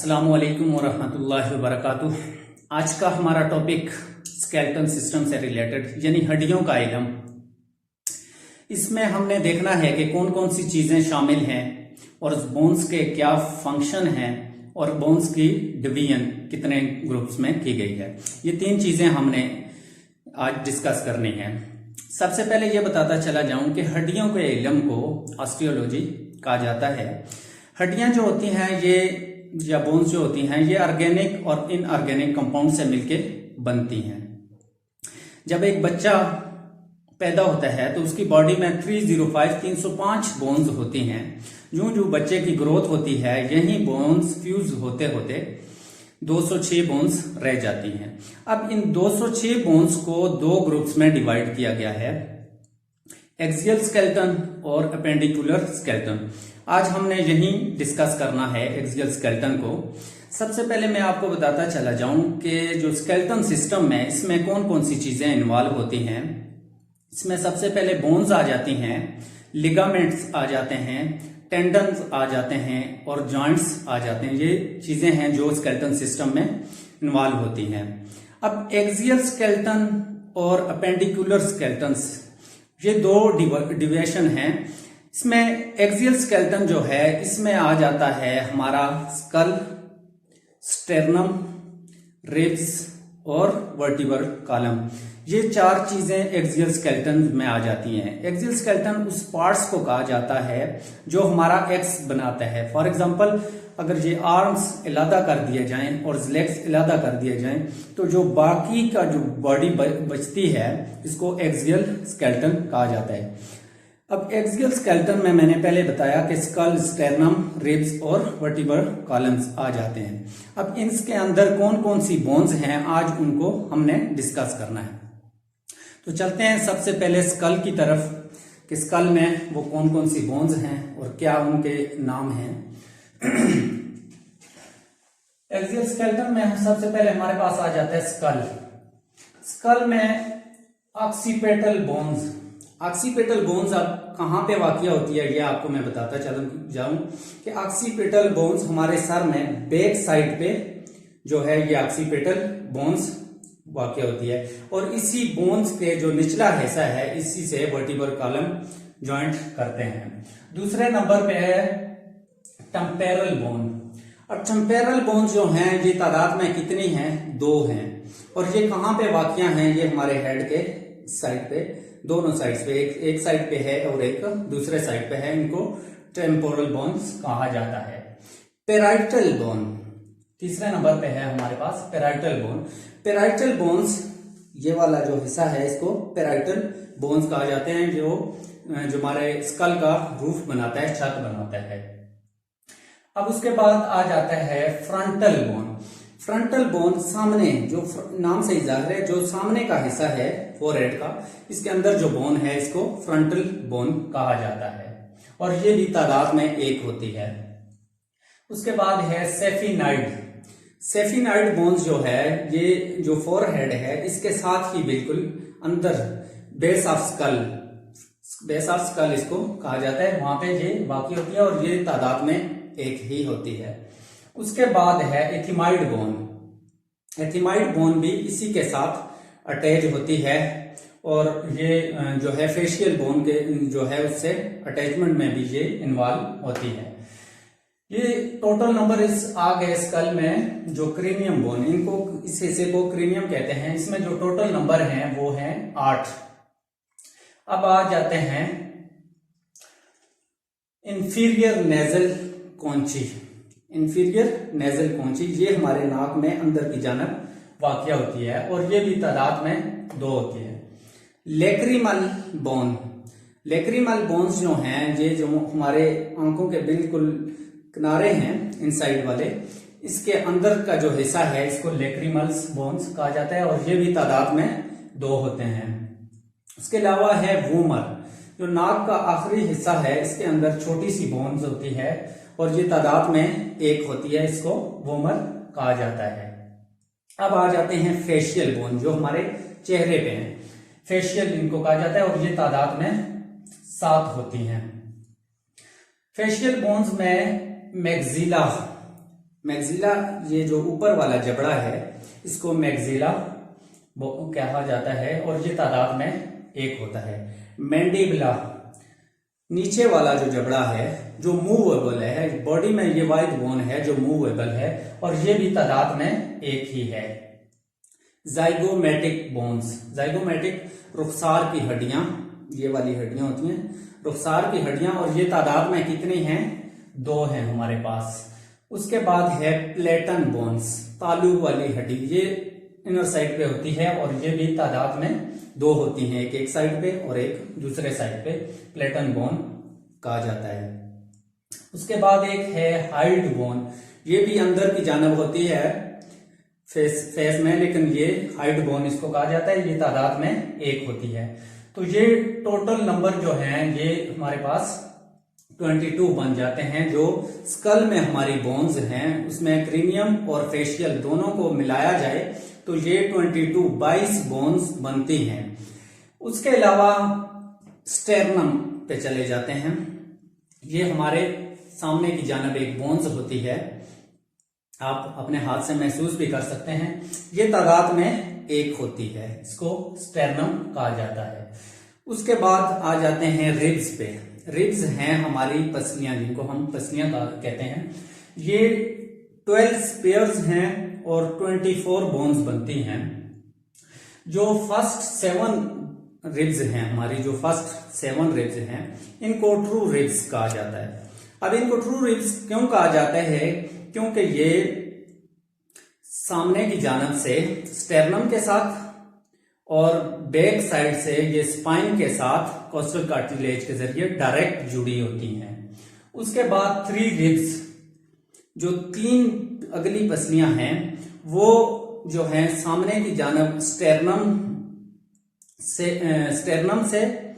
अस्सलामुअलैकुम वरहमतुल्लाहि वबरकातुह। आज का हमारा टॉपिक स्केलेटन सिस्टम से रिलेटेड यानी हड्डियों का इल्म। इसमें हमने देखना है कि कौन कौन सी चीजें शामिल हैं और बोन्स के क्या फंक्शन हैं और बोन्स की डिवीजन कितने ग्रुप्स में की गई है। ये तीन चीजें हमने आज डिस्कस करनी है। सबसे पहले ये बताता चला जाऊं कि हड्डियों के इल्म को ऑस्टियोलॉजी कहा जाता है। हड्डियां जो होती हैं ये या बोन्स जो होती हैं ये ऑर्गेनिक और इनऑर्गेनिक कंपाउंड से मिलके बनती हैं। जब एक बच्चा पैदा होता है तो उसकी बॉडी में 305 बोन्स होती हैं। यूं जो बच्चे की ग्रोथ होती है यही बोन्स फ्यूज होते होते 206 बोन्स रह जाती हैं। अब इन 206 बोन्स को दो ग्रुप्स में डिवाइड किया गया है, एक्सियल स्केलेटन और अपेंडिकुलर स्केलेटन। आज हमने यही डिस्कस करना है एक्सियल स्केलेटन को। सबसे पहले मैं आपको बताता चला जाऊं कि जो स्केलेटन सिस्टम में इसमें कौन कौन सी चीजें इन्वॉल्व होती हैं। इसमें सबसे पहले बोन्स आ जाती हैं, लिगामेंट्स आ जाते हैं, टेंडन्स आ जाते हैं और जॉइंट्स आ जाते हैं। ये चीजें हैं जो स्केलेटन सिस्टम में इन्वॉल्व होती हैं। अब एक्सियल स्केलेटन और अपेंडिकुलर स्केलेटन्स ये दो डिविएशन हैं। इसमें एक्सियल स्केलेटन जो है इसमें आ जाता है हमारा स्कल, स्टेर्नम, रिब्स और वर्टिब्रल कॉलम। ये चार चीजें एक्सियल स्केलेटन में आ जाती हैं। एक्सियल स्केलेटन उस पार्ट्स को कहा जाता है जो हमारा एक्स बनाता है। फॉर एग्जांपल अगर ये आर्म्स इलादा कर दिए जाएं और लेग्स इलादा कर दिए जाएं तो जो बाकी का जो बॉडी बचती है इसको एक्सियल स्केलेटन कहा जाता है। अब एक्सियल स्केलेटन में मैंने पहले बताया कि स्कल, स्टेर्नम, रिब्स और वर्टिब्रल कॉलम्स आ जाते हैं। अब इसके अंदर कौन कौन सी बोन्स हैं आज उनको हमने डिस्कस करना है। तो चलते हैं सबसे पहले स्कल की तरफ कि स्कल में वो कौन कौन सी बोन्स हैं और क्या उनके नाम हैं। एक्सियल स्केलेटन में सबसे पहले हमारे पास आ जाता है स्कल। स्कल में ऑक्सीपिटल बोन्स। ऑक्सीपिटल बोन्स अब कहां पे वाकिया होती है ये आपको मैं बताता चलूं जाऊं कि ऑक्सीपिटल बोन्स हमारे सर में बैक साइड पे जो है ये ऑक्सीपिटल बोन्स वाकिया होती है और इसी बोन्स के जो निचला हिस्सा है इसी से वर्टिब्रल कॉलम जॉइंट करते हैं। दूसरे नंबर पे है टेम्पोरल बोन। अब टेम्पोरल बोन जो हैं ये तादाद में कितनी हैं? 2 हैं और ये कहां पे वाकिया हैं? ये हमारे हेड के साइड पे, दोनों साइड्स पे, एक साइड पे है और एक दूसरे साइड पे है। इनको टेम्पोरल बोन्स कहा जाता है। पेराइटल बोन तीसरे नंबर पे है हमारे पास पेराइटल बोन। पेराइटल बोन्स ये वाला जो हिस्सा है इसको पेराइटल बोन्स कहा जाते हैं जो हमारे स्कल का रूफ बनाता है, छत बनाता है। अब उसके बाद आ जाता है फ्रंटल बोन। फ्रंटल बोन सामने, जो नाम से ही जाहिर है, जो सामने का हिस्सा है फोरहेड का, इसके अंदर जो बोन है इसको फ्रंटल बोन कहा जाता है और ये भी तादाद में 1 होती है। उसके बाद है सेफिनाइड। सेफिनाइड बोन्स जो है ये जो फोरहेड है इसके साथ ही बिल्कुल अंदर बेस ऑफ स्कल इसको कहा जाता है, वहां पे ये बाकी होती है और ये तादाद में 1 ही होती है। उसके बाद है एथिमाइड बोन। एथिमाइड बोन भी इसी के साथ अटैच होती है और ये जो है फेशियल बोन के जो है उससे अटैचमेंट में भी ये इन्वॉल्व होती है। ये टोटल नंबर इस आ गए स्कल में जो क्रेनियम बोन, इनको इस हिस्से को क्रेनियम कहते हैं। इसमें जो टोटल नंबर हैं वो हैं 8। अब आ जाते हैं इंफीरियर नेजल कॉन्ची। इंफीरियर नेजल कॉन्ची ये हमारे नाक में अंदर की जानब वाकिया होती है और ये भी तादाद में 2 होती है। Lacrimal bone. लेक्रिमल बोन्स जो हैं ये जो हमारे आंखों के बिल्कुल किनारे हैं इनसाइड वाले, इसके अंदर का जो हिस्सा है इसको लेक्रिमल्स बोन्स कहा जाता है और ये भी तादाद में 2 होते हैं। उसके अलावा है वूमर। जो नाक का आखिरी हिस्सा है इसके अंदर छोटी सी बोन्स होती है और ये तादाद में 1 होती है, इसको वूमर कहा जाता है। अब आ जाते हैं फेशियल बोन जो हमारे चेहरे पे हैं, फेशियल इनको कहा जाता है और ये तादाद में 7 होती हैं। फेशियल बोन्स में मैक्सिला मैक्सिला, ये जो ऊपर वाला जबड़ा है इसको मैक्सिला कहा जाता है और ये तादाद में एक होता है। मैंडिबुला, नीचे वाला जो जबड़ा है जो मूवेबल है, बॉडी में ये वाइड बोन है जो मूवेबल है और ये भी तादाद में एक ही है। जाइगोमेटिक बोन्स, जाइगोमेटिक रुखसार की हड्डियां, ये वाली हड्डियां होती हैं रुखसार की हड्डियां, और ये तादाद में कितनी हैं? 2 हैं हमारे पास। उसके बाद है प्लेटन बोन्स, तालू वाली हड्डी, ये इनर साइड पे होती है और ये भी तादाद में 2 होती हैं, एक साइड पे और एक दूसरे साइड पे, प्लेटन बोन कहा जाता है। उसके बाद एक है हाइड बोन, ये भी अंदर की जानब होती है फेस में, लेकिन ये हाइड बोन इसको कहा जाता है, ये तादाद में 1 होती है। तो ये टोटल नंबर जो है ये हमारे पास 22 बन जाते हैं। जो स्कल में हमारी बोन्स हैं उसमें क्रीनियम और फेशियल दोनों को मिलाया जाए तो ये 22 बोन्स बनती हैं। उसके अलावा स्टेर्नम पे चले जाते हैं। ये हमारे सामने की जानब एक बोन्स होती है, आप अपने हाथ से महसूस भी कर सकते हैं, ये तादाद में 1 होती है, इसको स्टेर्नम कहा जाता है। उसके बाद आ जाते हैं रिब्स पे। रिब्स हैं हमारी पसलियां, जिनको हम पसलियां कहते हैं। ये 12 स्पेयर्स हैं और 24 बोन्स बनती हैं। जो फर्स्ट 7 रिब्स हैं हमारी, जो फर्स्ट 7 रिब्स हैं, इनको ट्रू रिब्स कहा जाता है। अब इनको ट्रू रिब्स क्यों कहा जाता है? क्योंकि ये सामने की जानब से स्टेर्नम के साथ और बैक साइड से ये स्पाइन के साथ कोस्टल कार्टिलेज के जरिए डायरेक्ट जुड़ी होती हैं। उसके बाद 3 रिब्स, जो 3 अगली पसलियां हैं, वो जो हैं सामने की जानब स्टेर्नम से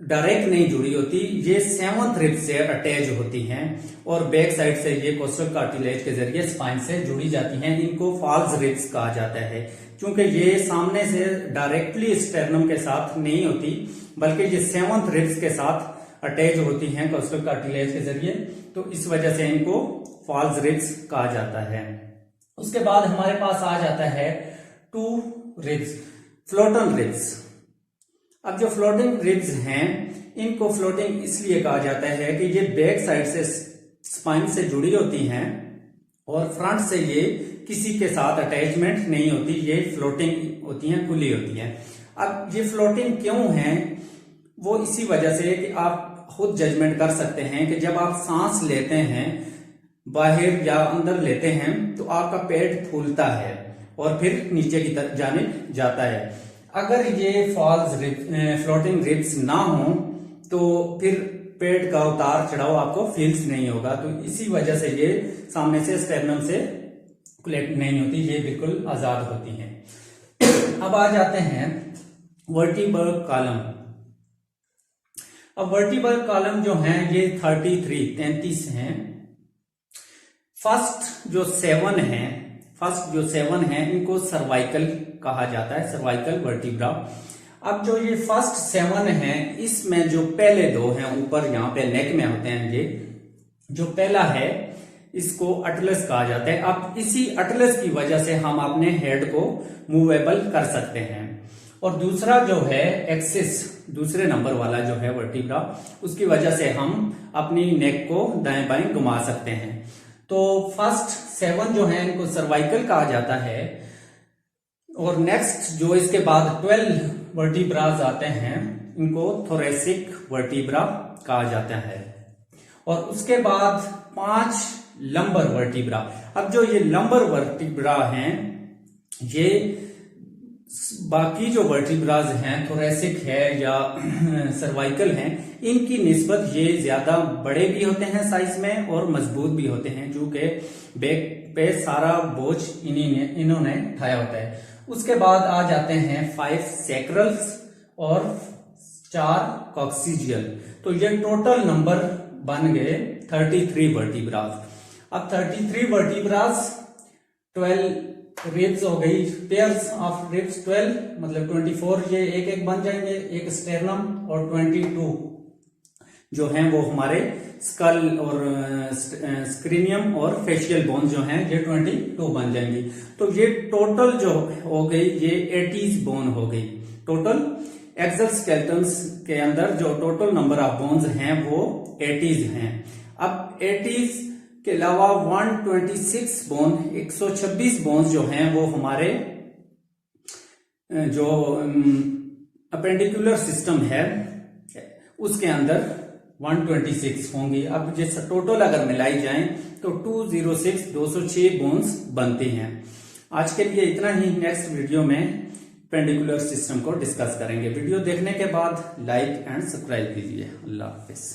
डायरेक्ट नहीं जुड़ी होती, ये 7th रिब से अटैच होती हैं और बैक साइड से ये कोस्टल कार्टिलेज के जरिए स्पाइन से जुड़ी जाती हैं। इनको फॉल्स रिब्स कहा जाता है क्योंकि ये सामने से डायरेक्टली स्टेर्नम के साथ नहीं होती, बल्कि ये 7th रिब्स के साथ अटैच होती हैं कोस्टल कार्टिलेज के जरिए, तो इस वजह से इनको फॉल्स रिब्स कहा जाता है। उसके बाद हमारे पास आ जाता है 2 रिब्स, फ्लोटन रिब्स। अब जो फ्लोटिंग रिब्स हैं, इनको फ्लोटिंग इसलिए कहा जाता है कि ये बैक साइड से स्पाइन से जुड़ी होती हैं और फ्रंट से ये किसी के साथ अटैचमेंट नहीं होती, ये फ्लोटिंग होती हैं, खुली होती हैं। अब ये फ्लोटिंग क्यों हैं? वो इसी वजह से कि आप खुद जजमेंट कर सकते हैं कि जब आप सांस लेते हैं, बाहर या अंदर लेते हैं, तो आपका पेट फूलता है और फिर नीचे की तरफ जानिब जाता है। अगर ये फ्लोटिंग रिब्स ना हो तो फिर पेट का उतार चढ़ाव आपको फील्स नहीं होगा, तो इसी वजह से ये सामने से स्टेर्नम से कलेक्ट नहीं होती, ये बिल्कुल आजाद होती हैं। अब आ जाते हैं वर्टिब्रल कॉलम। अब वर्टिब्रल कॉलम जो हैं ये 33 हैं। फर्स्ट जो 7 हैं इनको सर्वाइकल कहा जाता है, सर्वाइकल वर्टिब्रा। अब जो ये फर्स्ट 7 हैं, इसमें जो पहले 2 हैं ऊपर यहाँ पे नेक में होते हैं, ये जो पहला है इसको अटलस कहा जाता है। अब इसी अटलस की वजह से हम अपने हेड को मूवेबल कर सकते हैं। और दूसरा जो है एक्सिस, दूसरे नंबर वाला जो है वर्टिब्रा, उसकी वजह से हम अपनी नेक को दाएं बाएं घुमा सकते हैं। तो फर्स्ट 7 जो है इनको सर्वाइकल कहा जाता है। और नेक्स्ट जो इसके बाद 12 वर्टिब्रास आते हैं, इनको थोरेसिक वर्टिब्रा कहा जाता है। और उसके बाद 5 लंबर वर्टिब्रा। अब जो ये लंबर वर्टिब्रा हैं, ये बाकी जो वर्टिब्रास हैं, थोरेसिक है या सर्वाइकल हैं, इनकी निस्बत ये ज्यादा बड़े भी होते हैं साइज में और मजबूत भी होते हैं, क्योंकि बैक पे सारा बोझ इन्होंने उठाया होता है। उसके बाद आ जाते हैं 5 सैक्रल्स और 4 कॉक्सिजियल। तो ये टोटल नंबर बन गए 33 वर्टिब्रास। अब 33 वर्टिब्रास 12 रिब्स हो गई, पेयर्स ऑफ रिब्स 12 मतलब 24, ये एक एक बन जाएंगे, एक स्टेर्नम और 22 जो हैं वो हमारे स्कल और स्क्रीनियम और फेशियल बोन जो हैं ये 22 बन जाएंगी। तो ये टोटल जो हो गई ये 80 बोन हो गई। टोटल एक्सोस्केलेटन्स के अंदर जो टोटल नंबर ऑफ बोन्स हैं वो 80 हैं। अब 80 के अलावा 126 बोन 126 बोन्स जो हैं वो हमारे जो अपेंडिकुलर सिस्टम है उसके अंदर 126 होंगी। अब जैसे टोटल अगर मिलाई जाएं तो 206 बोन्स बनते हैं। आज के लिए इतना ही। नेक्स्ट वीडियो में पेंडिकुलर सिस्टम को डिस्कस करेंगे। वीडियो देखने के बाद लाइक एंड सब्सक्राइब कीजिए। अल्लाह हाफिज।